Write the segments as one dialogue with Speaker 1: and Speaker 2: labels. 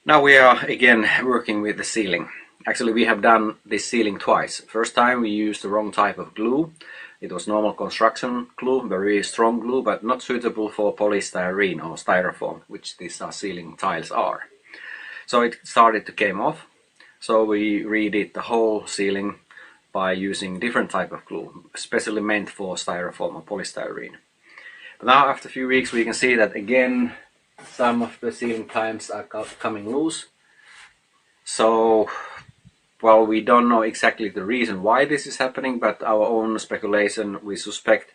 Speaker 1: Now we are again working with the ceiling. Actually, we have done this ceiling twice. First time we used the wrong type of glue. It was normal construction glue, very strong glue, but not suitable for polystyrene or styrofoam, which these ceiling tiles are. So it started to come off. So we redid the whole ceiling by using different type of glue, especially meant for styrofoam or polystyrene. But now after a few weeks we can see that again some of the ceiling tiles are coming loose. So, well, we don't know exactly the reason why this is happening, but our own speculation, we suspect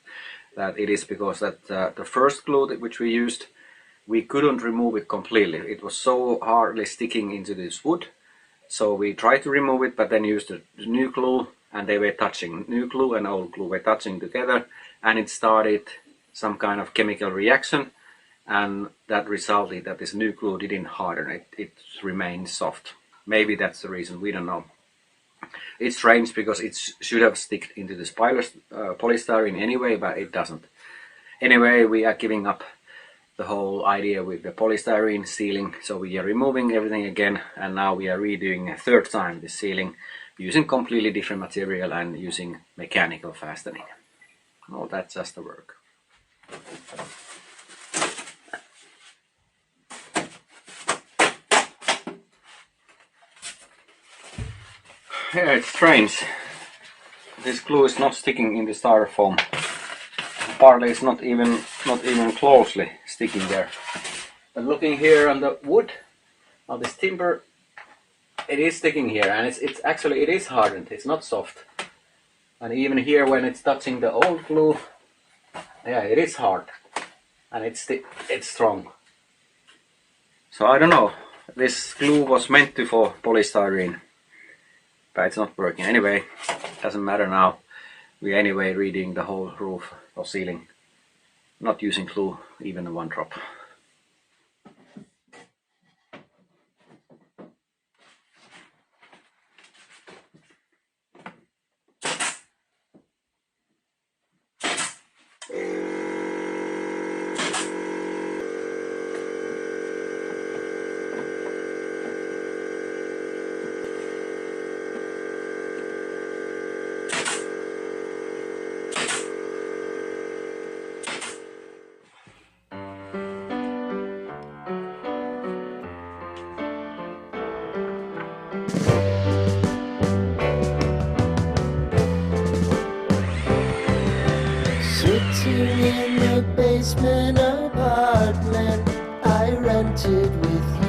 Speaker 1: that it is because that the first glue which we used, we couldn't remove it completely. It was so hardly sticking into this wood. So we tried to remove it, but then used the new glue, and they were touching. New glue and old glue were touching together, and it started some kind of chemical reaction, and that resulted that this new glue didn't harden. It remained soft. Maybe that's the reason, we don't know. It's strange because it should have stuck into this polystyrene anyway, but it doesn't. Anyway, we are giving up the whole idea with the polystyrene ceiling, so we are removing everything again, and now we are redoing a third time the ceiling using completely different material and using mechanical fastening. Well, that's just the work. Yeah, it's strange. This glue is not sticking in the styrofoam. Partly it's not even closely sticking there. But looking here on the wood, on this timber, it is sticking here, and it's actually it is hardened. It's not soft. And even here when it's touching the old glue, yeah, it is hard, and it's strong. So I don't know. This glue was meant to for polystyrene, but it's not working. Anyway, doesn't matter now. We are anyway redoing the whole roof or ceiling, not using glue, even one drop.
Speaker 2: Sitting in the basement apartment I rented with you.